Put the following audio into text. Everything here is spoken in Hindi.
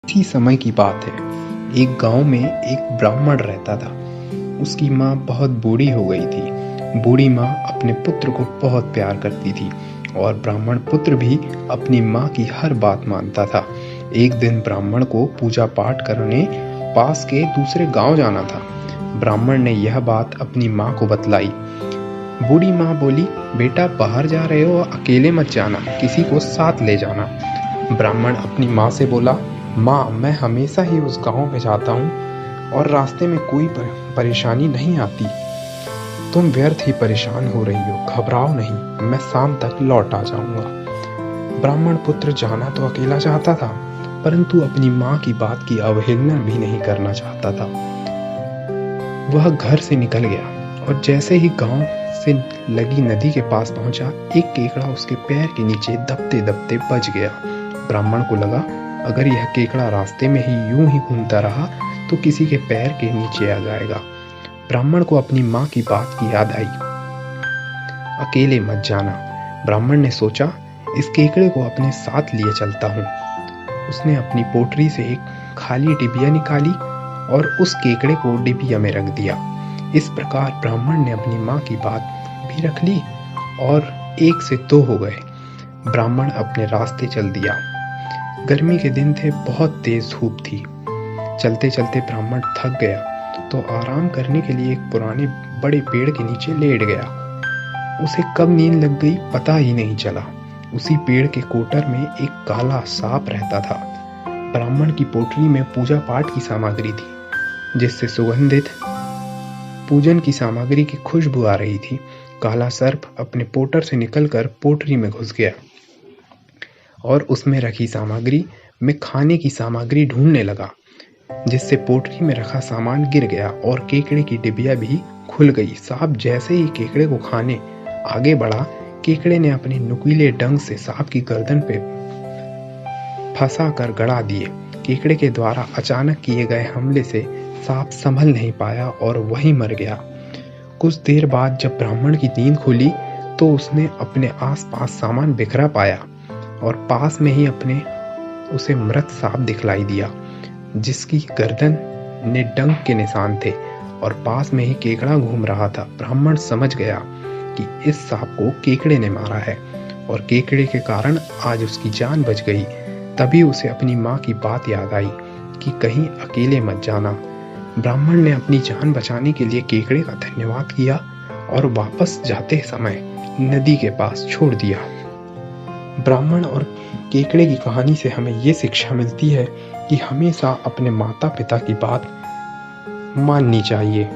इसी समय की बात है। एक गांव में एक ब्राह्मण रहता था। उसकी माँ बहुत बूढ़ी हो गई थी। बूढ़ी माँ अपने पुत्र को बहुत प्यार करती थी और ब्राह्मण पुत्र भी अपनी माँ की हर बात मानता था। एक दिन ब्राह्मण को पूजा पाठ करने पास के दूसरे गांव जाना था। ब्राह्मण ने यह बात अपनी माँ को बतलाई। बूढ़ी माँ बोली, बेटा बाहर जा रहे हो, अकेले मत जाना, किसी को साथ ले जाना। ब्राह्मण अपनी माँ से बोला, माँ मैं हमेशा ही उस गांव में जाता हूँ और रास्ते में कोई परेशानी नहीं आती। तुम व्यर्थ ही परेशान हो रही हो, घबराओ नहीं, मैं शाम तक लौट आ जाऊंगा। ब्राह्मण पुत्र जाना तो अकेला चाहता था, परंतु अपनी माँ की बात की अवहेलना भी नहीं करना चाहता था। वह घर से निकल गया और जैसे ही गांव से लगी नदी के पास पहुंचा, एक केकड़ा उसके पैर के नीचे दबते दबते बच गया। ब्राह्मण को लगा, अगर यह केकड़ा रास्ते में ही यूं ही घूमता रहा तो किसी के पैर के नीचे आ जाएगा। ब्राह्मण को अपनी माँ की बात की याद आई। अकेले मत जाना। ब्राह्मण ने सोचा, इस केकड़े को अपने साथ लिए चलता हूँ। उसने अपनी पोटरी से एक खाली डिबिया निकाली और उस केकड़े को डिबिया में रख दिया। इस प्रकार ब्राह्मण ने अपनी माँ की बात भी रख ली और 1 से 2 हो गए। ब्राह्मण अपने रास्ते चल दिया। गर्मी के दिन थे, बहुत तेज धूप थी। चलते चलते ब्राह्मण थक गया तो आराम करने के लिए एक पुराने बड़े पेड़ के नीचे लेट गया। उसे कब नींद लग गई पता ही नहीं चला। उसी पेड़ के कोटर में एक काला सांप रहता था। ब्राह्मण की पोटरी में पूजा पाठ की सामग्री थी, जिससे सुगंधित पूजन की सामग्री की खुशबू आ रही थी। काला सर्प अपने पोटर से निकलकर पोटरी में घुस गया और उसमें रखी सामग्री में खाने की सामग्री ढूंढने लगा, जिससे पोटरी में रखा सामान गिर गया और केकड़े की डिबिया भी खुल गई। सांप जैसे ही केकड़े को खाने आगे बढ़ा, केकड़े ने अपने नुकीले डंक से सांप की गर्दन पे फंसा कर गड़ा दिए। केकड़े के द्वारा अचानक किए गए हमले से सांप संभल नहीं पाया और वहीं मर गया। कुछ देर बाद जब ब्राह्मण की नींद खुली तो उसने अपने आसपास सामान बिखरा पाया और पास में ही उसे मृत सांप दिखलाई दिया, जिसकी गर्दन ने डंक के निशान थे और पास में ही केकड़ा घूम रहा था। ब्राह्मण समझ गया कि इस सांप को केकड़े ने मारा है और केकड़े के कारण आज उसकी जान बच गई। तभी उसे अपनी माँ की बात याद आई कि कहीं अकेले मत जाना। ब्राह्मण ने अपनी जान बचाने के लिए केकड़े का धन्यवाद किया और वापस जाते समय नदी के पास छोड़ दिया। ब्राह्मण और केकड़े की कहानी से हमें ये शिक्षा मिलती है कि हमेशा अपने माता पिता की बात माननी चाहिए।